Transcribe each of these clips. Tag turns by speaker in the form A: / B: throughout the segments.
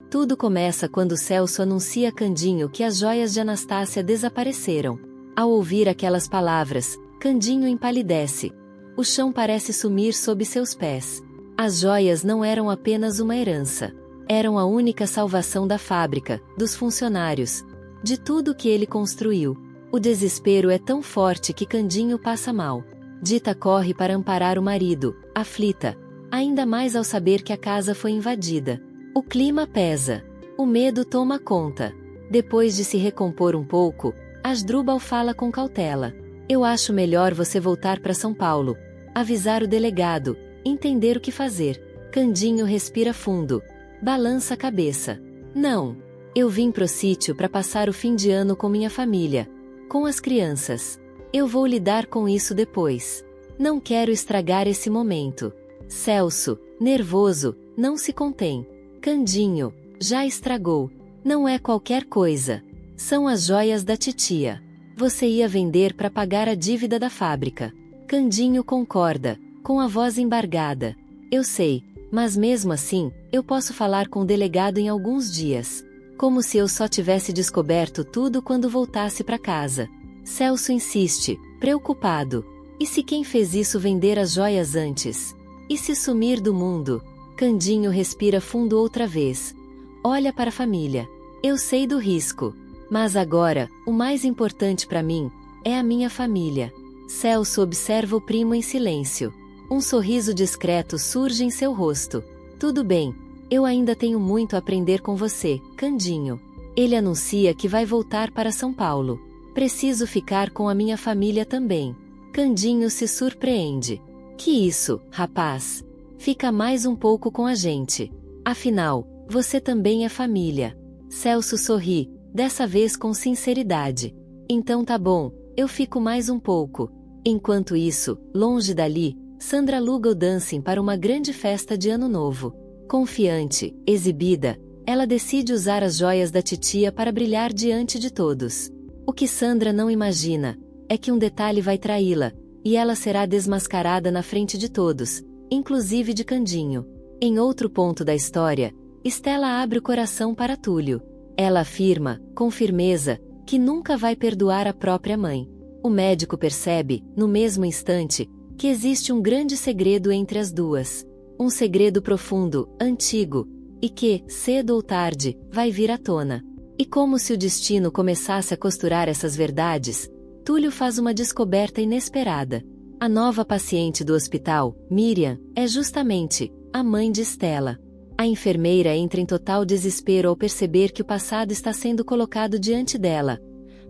A: Tudo começa quando Celso anuncia a Candinho que as joias de Anastácia desapareceram. Ao ouvir aquelas palavras, Candinho empalidece. O chão parece sumir sob seus pés. As joias não eram apenas uma herança. Eram a única salvação da fábrica, dos funcionários, de tudo que ele construiu. O desespero é tão forte que Candinho passa mal. Dita corre para amparar o marido, aflita, ainda mais ao saber que a casa foi invadida. O clima pesa. O medo toma conta. Depois de se recompor um pouco, Asdrubal fala com cautela. Eu acho melhor você voltar para São Paulo. Avisar o delegado, entender o que fazer. Candinho respira fundo. Balança a cabeça. Não. Eu vim pro sítio para passar o fim de ano com minha família. Com as crianças. Eu vou lidar com isso depois. Não quero estragar esse momento. Celso, nervoso, não se contém. Candinho, já estragou. Não é qualquer coisa. São as joias da titia. Você ia vender para pagar a dívida da fábrica. Candinho concorda, com a voz embargada. Eu sei, mas mesmo assim, eu posso falar com o delegado em alguns dias. Como se eu só tivesse descoberto tudo quando voltasse para casa. Celso insiste, preocupado. E se quem fez isso vender as joias antes? E se sumir do mundo? Candinho respira fundo outra vez. Olha para a família. Eu sei do risco. Mas agora, o mais importante para mim, é a minha família. Celso observa o primo em silêncio. Um sorriso discreto surge em seu rosto. Tudo bem, eu ainda tenho muito a aprender com você, Candinho. Ele anuncia que vai voltar para São Paulo. Preciso ficar com a minha família também. Candinho se surpreende. Que isso, rapaz? Fica mais um pouco com a gente. Afinal, você também é família. Celso sorri, dessa vez com sinceridade. Então tá bom, eu fico mais um pouco. Enquanto isso, longe dali, Sandra aluga o dancing para uma grande festa de Ano Novo. Confiante, exibida, ela decide usar as joias da titia para brilhar diante de todos. O que Sandra não imagina é que um detalhe vai traí-la, e ela será desmascarada na frente de todos, inclusive de Candinho. Em outro ponto da história, Estela abre o coração para Túlio. Ela afirma, com firmeza, que nunca vai perdoar a própria mãe. O médico percebe, no mesmo instante, que existe um grande segredo entre as duas. Um segredo profundo, antigo, e que, cedo ou tarde, vai vir à tona. E como se o destino começasse a costurar essas verdades, Túlio faz uma descoberta inesperada. A nova paciente do hospital, Miriam, é justamente a mãe de Estela. A enfermeira entra em total desespero ao perceber que o passado está sendo colocado diante dela.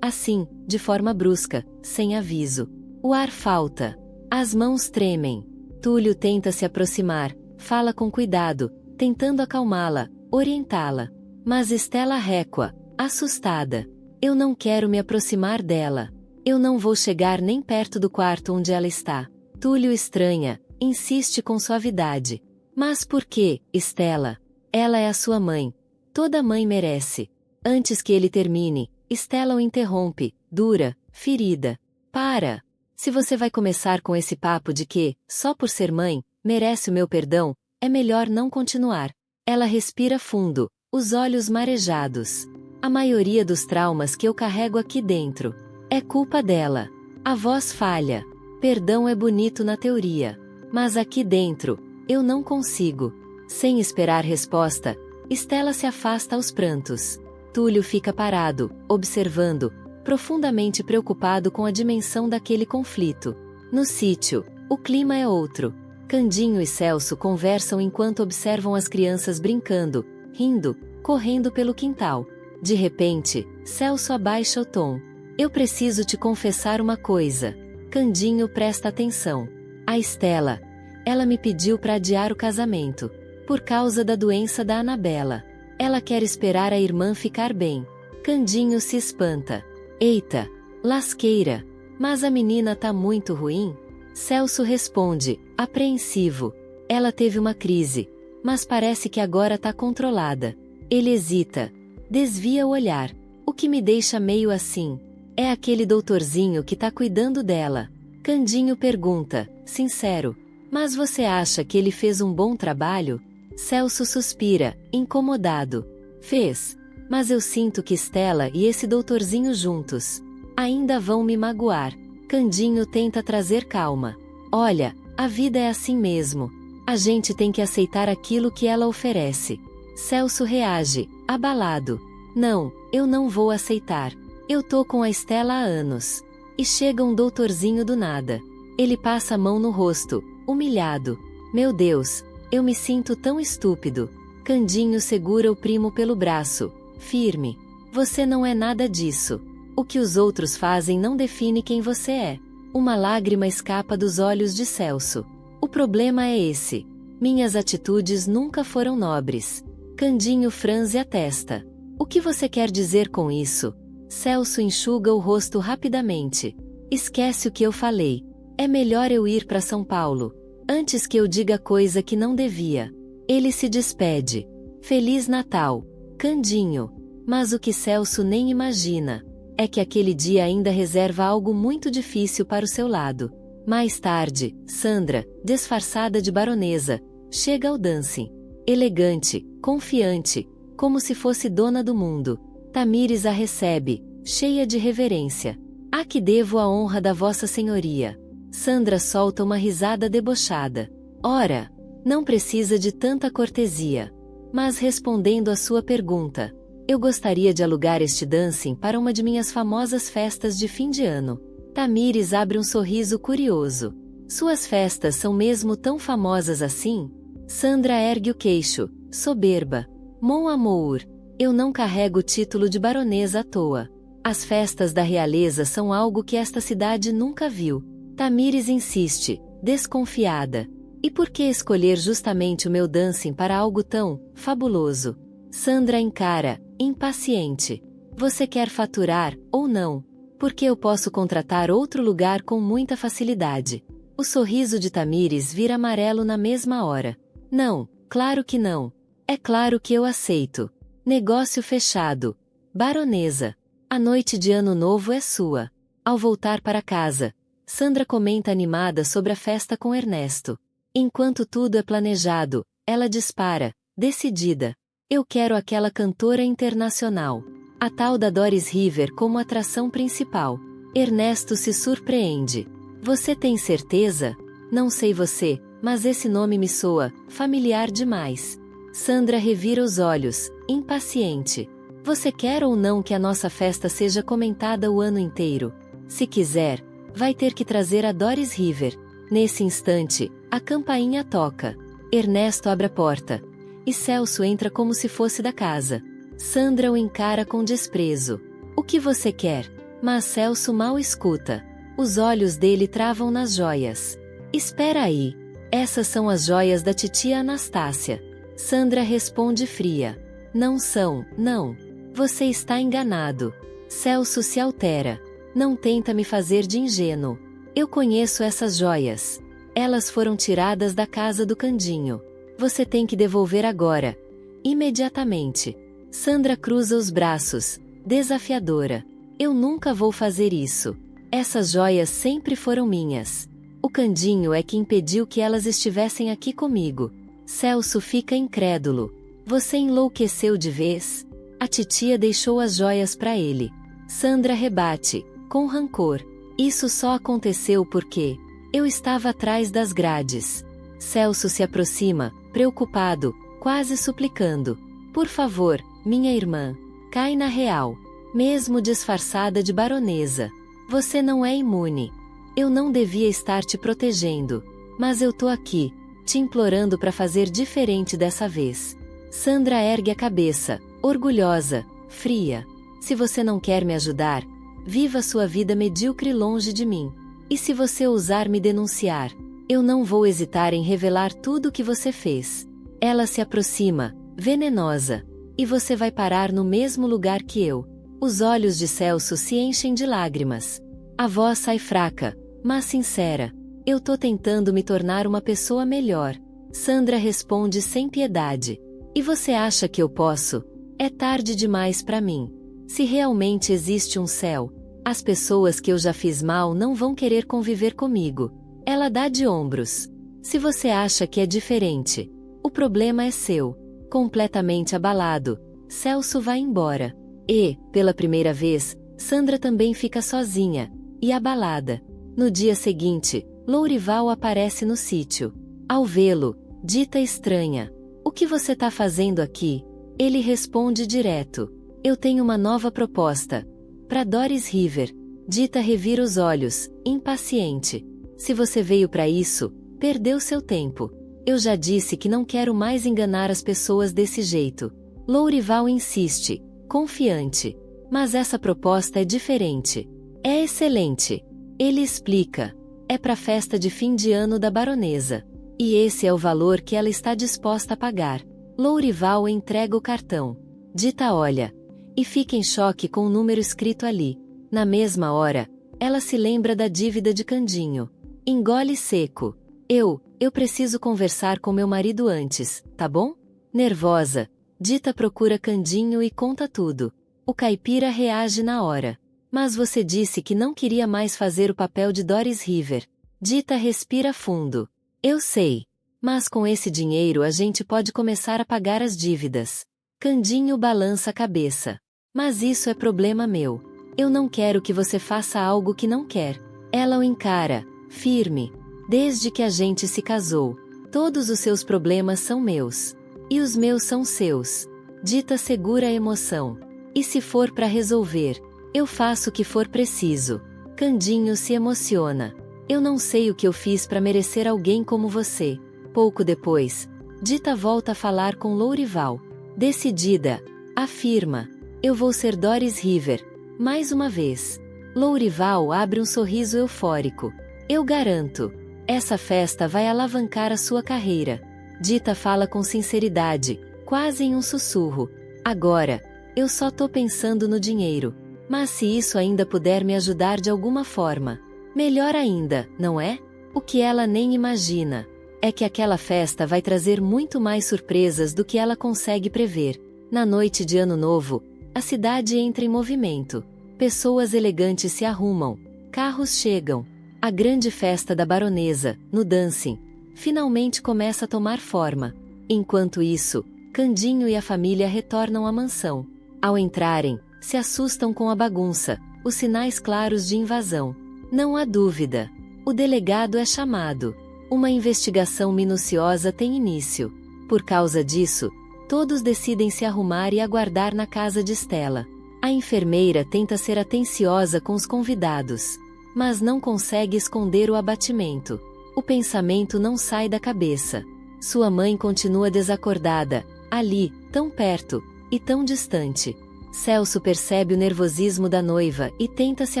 A: Assim, de forma brusca, sem aviso. O ar falta. As mãos tremem. Túlio tenta se aproximar, fala com cuidado, tentando acalmá-la, orientá-la. Mas Estela recua, assustada. Eu não quero me aproximar dela. Eu não vou chegar nem perto do quarto onde ela está. Túlio estranha, insiste com suavidade. Mas por que, Estela? Ela é a sua mãe. Toda mãe merece. Antes que ele termine, Estela o interrompe, dura, ferida. Para! Se você vai começar com esse papo de que, só por ser mãe, merece o meu perdão, é melhor não continuar. Ela respira fundo, os olhos marejados. A maioria dos traumas que eu carrego aqui dentro é culpa dela. A voz falha. Perdão é bonito na teoria. Mas aqui dentro, eu não consigo. Sem esperar resposta, Estela se afasta aos prantos. Túlio fica parado, observando, profundamente preocupado com a dimensão daquele conflito. No sítio, o clima é outro. Candinho e Celso conversam enquanto observam as crianças brincando, rindo, correndo pelo quintal. De repente, Celso abaixa o tom. Eu preciso te confessar uma coisa. Candinho presta atenção. A Estela. Ela me pediu para adiar o casamento. Por causa da doença da Anabela. Ela quer esperar a irmã ficar bem. Candinho se espanta. Eita! Lasqueira! Mas a menina tá muito ruim? Celso responde, apreensivo. Ela teve uma crise. Mas parece que agora tá controlada. Ele hesita. Desvia o olhar. O que me deixa meio assim. É aquele doutorzinho que tá cuidando dela. Candinho pergunta, sincero. Mas você acha que ele fez um bom trabalho? Celso suspira, incomodado. Fez. Mas eu sinto que Stella e esse doutorzinho juntos ainda vão me magoar. Candinho tenta trazer calma. Olha, a vida é assim mesmo. A gente tem que aceitar aquilo que ela oferece. Celso reage, abalado. Não, eu não vou aceitar. Eu tô com a Stella há anos. E chega um doutorzinho do nada. Ele passa a mão no rosto, humilhado. Meu Deus, eu me sinto tão estúpido. Candinho segura o primo pelo braço, firme. Você não é nada disso. O que os outros fazem não define quem você é. Uma lágrima escapa dos olhos de Celso. O problema é esse. Minhas atitudes nunca foram nobres. Candinho franze a testa. O que você quer dizer com isso? Celso enxuga o rosto rapidamente. Esquece o que eu falei. É melhor eu ir para São Paulo, antes que eu diga coisa que não devia. Ele se despede. Feliz Natal, Candinho. Mas o que Celso nem imagina é que aquele dia ainda reserva algo muito difícil para o seu lado. Mais tarde, Sandra, disfarçada de baronesa, chega ao dancing. Elegante, confiante, como se fosse dona do mundo. Tamires a recebe, cheia de reverência. A que devo a honra da Vossa Senhoria? Sandra solta uma risada debochada. Ora, não precisa de tanta cortesia. Mas respondendo à sua pergunta, eu gostaria de alugar este dancing para uma de minhas famosas festas de fim de ano. Tamires abre um sorriso curioso. Suas festas são mesmo tão famosas assim? Sandra ergue o queixo, soberba. Mon amour, eu não carrego o título de baronesa à toa. As festas da realeza são algo que esta cidade nunca viu. Tamires insiste, desconfiada. E por que escolher justamente o meu dancing para algo tão fabuloso? Sandra encara, impaciente. Você quer faturar, ou não? Porque eu posso contratar outro lugar com muita facilidade. O sorriso de Tamires vira amarelo na mesma hora. Não, claro que não. É claro que eu aceito. Negócio fechado. Baronesa. A noite de Ano Novo é sua. Ao voltar para casa, Sandra comenta animada sobre a festa com Ernesto. Enquanto tudo é planejado, ela dispara, decidida. Eu quero aquela cantora internacional. A tal da Doris River como atração principal. Ernesto se surpreende. Você tem certeza? Não sei você, mas esse nome me soa familiar demais. Sandra revira os olhos, impaciente. Você quer ou não que a nossa festa seja comentada o ano inteiro? Se quiser, vai ter que trazer a Doris River. Nesse instante, a campainha toca. Ernesto abre a porta. E Celso entra como se fosse da casa. Sandra o encara com desprezo. O que você quer? Mas Celso mal escuta. Os olhos dele travam nas joias. Espera aí. Essas são as joias da titia Anastácia. Sandra responde fria. Não são, não. Você está enganado. Celso se altera. Não tenta me fazer de ingênuo. Eu conheço essas joias. Elas foram tiradas da casa do Candinho. Você tem que devolver agora. Imediatamente. Sandra cruza os braços, desafiadora. Eu nunca vou fazer isso. Essas joias sempre foram minhas. O Candinho é que impediu que elas estivessem aqui comigo. Celso fica incrédulo. Você enlouqueceu de vez? A titia deixou as joias para ele. Sandra rebate, com rancor. Isso só aconteceu porque eu estava atrás das grades. Celso se aproxima, preocupado, quase suplicando. Por favor, minha irmã, cai na real. Mesmo disfarçada de baronesa. Você não é imune. Eu não devia estar te protegendo. Mas eu tô aqui, te implorando para fazer diferente dessa vez. Sandra ergue a cabeça, orgulhosa, fria. Se você não quer me ajudar, viva sua vida medíocre longe de mim. E se você ousar me denunciar, eu não vou hesitar em revelar tudo o que você fez. Ela se aproxima, venenosa. E você vai parar no mesmo lugar que eu. Os olhos de Celso se enchem de lágrimas. A voz sai fraca, mas sincera. Eu tô tentando me tornar uma pessoa melhor. Sandra responde sem piedade. E você acha que eu posso? É tarde demais para mim. Se realmente existe um céu, as pessoas que eu já fiz mal não vão querer conviver comigo. Ela dá de ombros. Se você acha que é diferente, o problema é seu. Completamente abalado, Celso vai embora. E, pela primeira vez, Sandra também fica sozinha e abalada. No dia seguinte, Lourival aparece no sítio. Ao vê-lo, Dita estranha. O que você tá fazendo aqui? Ele responde direto. Eu tenho uma nova proposta. Pra Doris River. Dita revira os olhos, impaciente. Se você veio pra isso, perdeu seu tempo. Eu já disse que não quero mais enganar as pessoas desse jeito. Lourival insiste, confiante. Mas essa proposta é diferente. É excelente. Ele explica. É pra festa de fim de ano da baronesa. E esse é o valor que ela está disposta a pagar. Lourival entrega o cartão. Dita olha. E fica em choque com o número escrito ali. Na mesma hora, ela se lembra da dívida de Candinho. Engole seco. Eu preciso conversar com meu marido antes, tá bom? Nervosa, Dita procura Candinho e conta tudo. O caipira reage na hora. Mas você disse que não queria mais fazer o papel de Doris River. Dita respira fundo. Eu sei. Mas com esse dinheiro a gente pode começar a pagar as dívidas. Candinho balança a cabeça. Mas isso é problema meu. Eu não quero que você faça algo que não quer. Ela o encara, firme. Desde que a gente se casou, todos os seus problemas são meus. E os meus são seus. Dita segura a emoção. E se for para resolver, eu faço o que for preciso. Candinho se emociona. Eu não sei o que eu fiz para merecer alguém como você. Pouco depois, Dita volta a falar com Lourival. Decidida, afirma. Eu vou ser Doris River. Mais uma vez. Lourival abre um sorriso eufórico. Eu garanto. Essa festa vai alavancar a sua carreira. Dita fala com sinceridade, quase em um sussurro. Agora, eu só tô pensando no dinheiro. Mas se isso ainda puder me ajudar de alguma forma, melhor ainda, não é? O que ela nem imagina é que aquela festa vai trazer muito mais surpresas do que ela consegue prever. Na noite de Ano Novo, a cidade entra em movimento. Pessoas elegantes se arrumam, carros chegam. A grande festa da baronesa, no dancing, finalmente começa a tomar forma. Enquanto isso, Candinho e a família retornam à mansão. Ao entrarem, se assustam com a bagunça, os sinais claros de invasão. Não há dúvida. O delegado é chamado. Uma investigação minuciosa tem início. Por causa disso, todos decidem se arrumar e aguardar na casa de Stella. A enfermeira tenta ser atenciosa com os convidados, mas não consegue esconder o abatimento. O pensamento não sai da cabeça. Sua mãe continua desacordada, ali, tão perto, e tão distante. Celso percebe o nervosismo da noiva e tenta se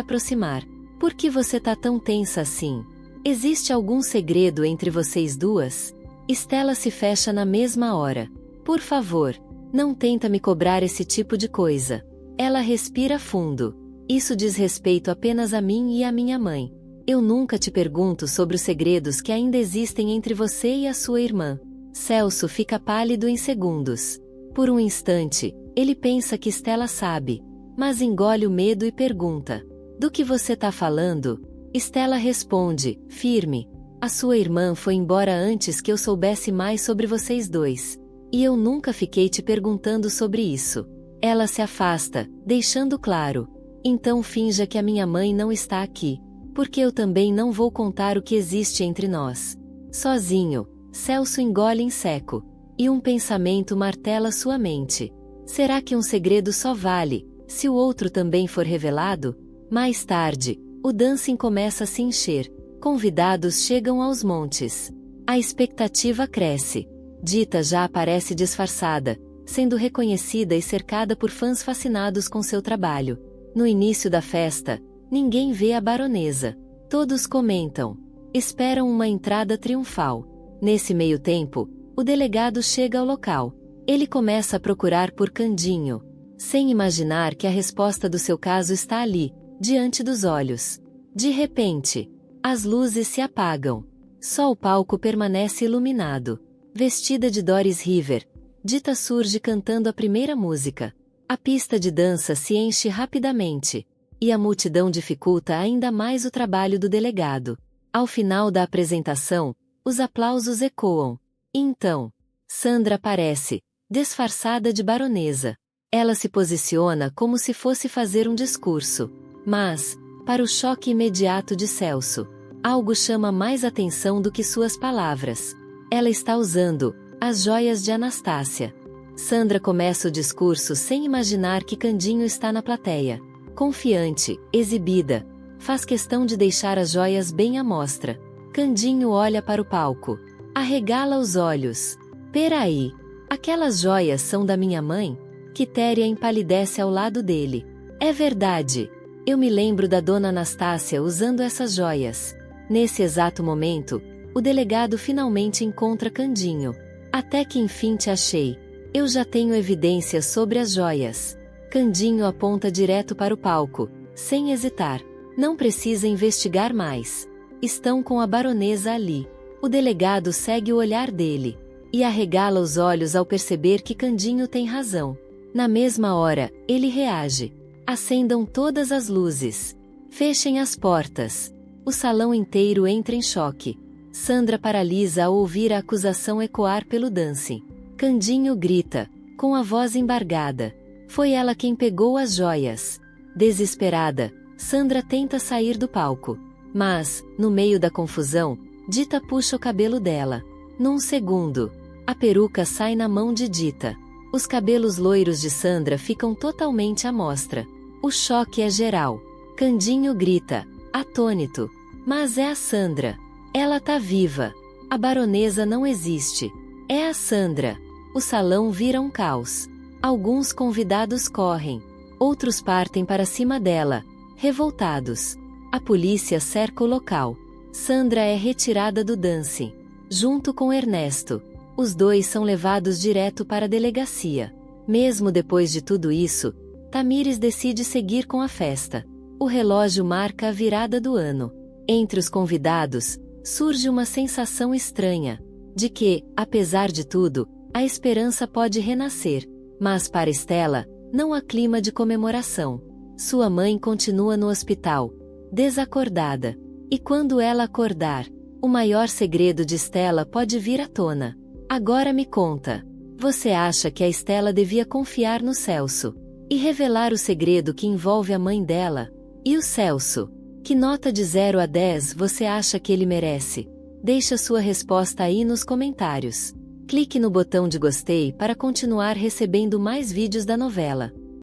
A: aproximar. Por que você tá tão tensa assim? Existe algum segredo entre vocês duas? Stella se fecha na mesma hora. Por favor, não tenta me cobrar esse tipo de coisa. Ela respira fundo. Isso diz respeito apenas a mim e à minha mãe. Eu nunca te pergunto sobre os segredos que ainda existem entre você e a sua irmã. Celso fica pálido em segundos. Por um instante, ele pensa que Stella sabe, mas engole o medo e pergunta: do que você tá falando? Stella responde, firme: a sua irmã foi embora antes que eu soubesse mais sobre vocês dois. E eu nunca fiquei te perguntando sobre isso. Ela se afasta, deixando claro: então finja que a minha mãe não está aqui, porque eu também não vou contar o que existe entre nós. Sozinho, Celso engole em seco, e um pensamento martela sua mente. Será que um segredo só vale, se o outro também for revelado? Mais tarde, o dancing começa a se encher, convidados chegam aos montes. A expectativa cresce. Dita já aparece disfarçada, sendo reconhecida e cercada por fãs fascinados com seu trabalho. No início da festa, ninguém vê a baronesa. Todos comentam. Esperam uma entrada triunfal. Nesse meio tempo, o delegado chega ao local. Ele começa a procurar por Candinho, sem imaginar que a resposta do seu caso está ali, diante dos olhos. De repente, as luzes se apagam. Só o palco permanece iluminado. Vestida de Doris River, Dita surge cantando a primeira música. A pista de dança se enche rapidamente, e a multidão dificulta ainda mais o trabalho do delegado. Ao final da apresentação, os aplausos ecoam. E então, Sandra aparece, disfarçada de baronesa. Ela se posiciona como se fosse fazer um discurso. Mas, para o choque imediato de Celso, algo chama mais atenção do que suas palavras. Ela está usando as joias de Anastácia. Sandra começa o discurso sem imaginar que Candinho está na plateia. Confiante, exibida, faz questão de deixar as joias bem à mostra. Candinho olha para o palco. Arregala os olhos. Peraí, aquelas joias são da minha mãe? Quitéria empalidece ao lado dele. É verdade. Eu me lembro da dona Anastácia usando essas joias. Nesse exato momento, o delegado finalmente encontra Candinho. Até que enfim te achei. Eu já tenho evidências sobre as joias. Candinho aponta direto para o palco, sem hesitar. Não precisa investigar mais. Estão com a baronesa ali. O delegado segue o olhar dele e arregala os olhos ao perceber que Candinho tem razão. Na mesma hora, ele reage. Acendam todas as luzes. Fechem as portas. O salão inteiro entra em choque. Sandra paralisa ao ouvir a acusação ecoar pelo dancing. Candinho grita, com a voz embargada. Foi ela quem pegou as joias. Desesperada, Sandra tenta sair do palco. Mas, no meio da confusão, Dita puxa o cabelo dela. Num segundo, a peruca sai na mão de Dita. Os cabelos loiros de Sandra ficam totalmente à mostra. O choque é geral. Candinho grita, atônito. Mas é a Sandra. Ela tá viva. A baronesa não existe. É a Sandra. O salão vira um caos. Alguns convidados correm. Outros partem para cima dela, revoltados. A polícia cerca o local. Sandra é retirada do dancing, junto com Ernesto. Os dois são levados direto para a delegacia. Mesmo depois de tudo isso, Tamires decide seguir com a festa. O relógio marca a virada do ano. Entre os convidados, surge uma sensação estranha, de que, apesar de tudo, a esperança pode renascer. Mas para Estela, não há clima de comemoração. Sua mãe continua no hospital, desacordada. E quando ela acordar, o maior segredo de Estela pode vir à tona. Agora me conta. Você acha que a Estela devia confiar no Celso e revelar o segredo que envolve a mãe dela? E o Celso? Que nota de 0 a 10 você acha que ele merece? Deixa sua resposta aí nos comentários. Clique no botão de gostei para continuar recebendo mais vídeos da novela.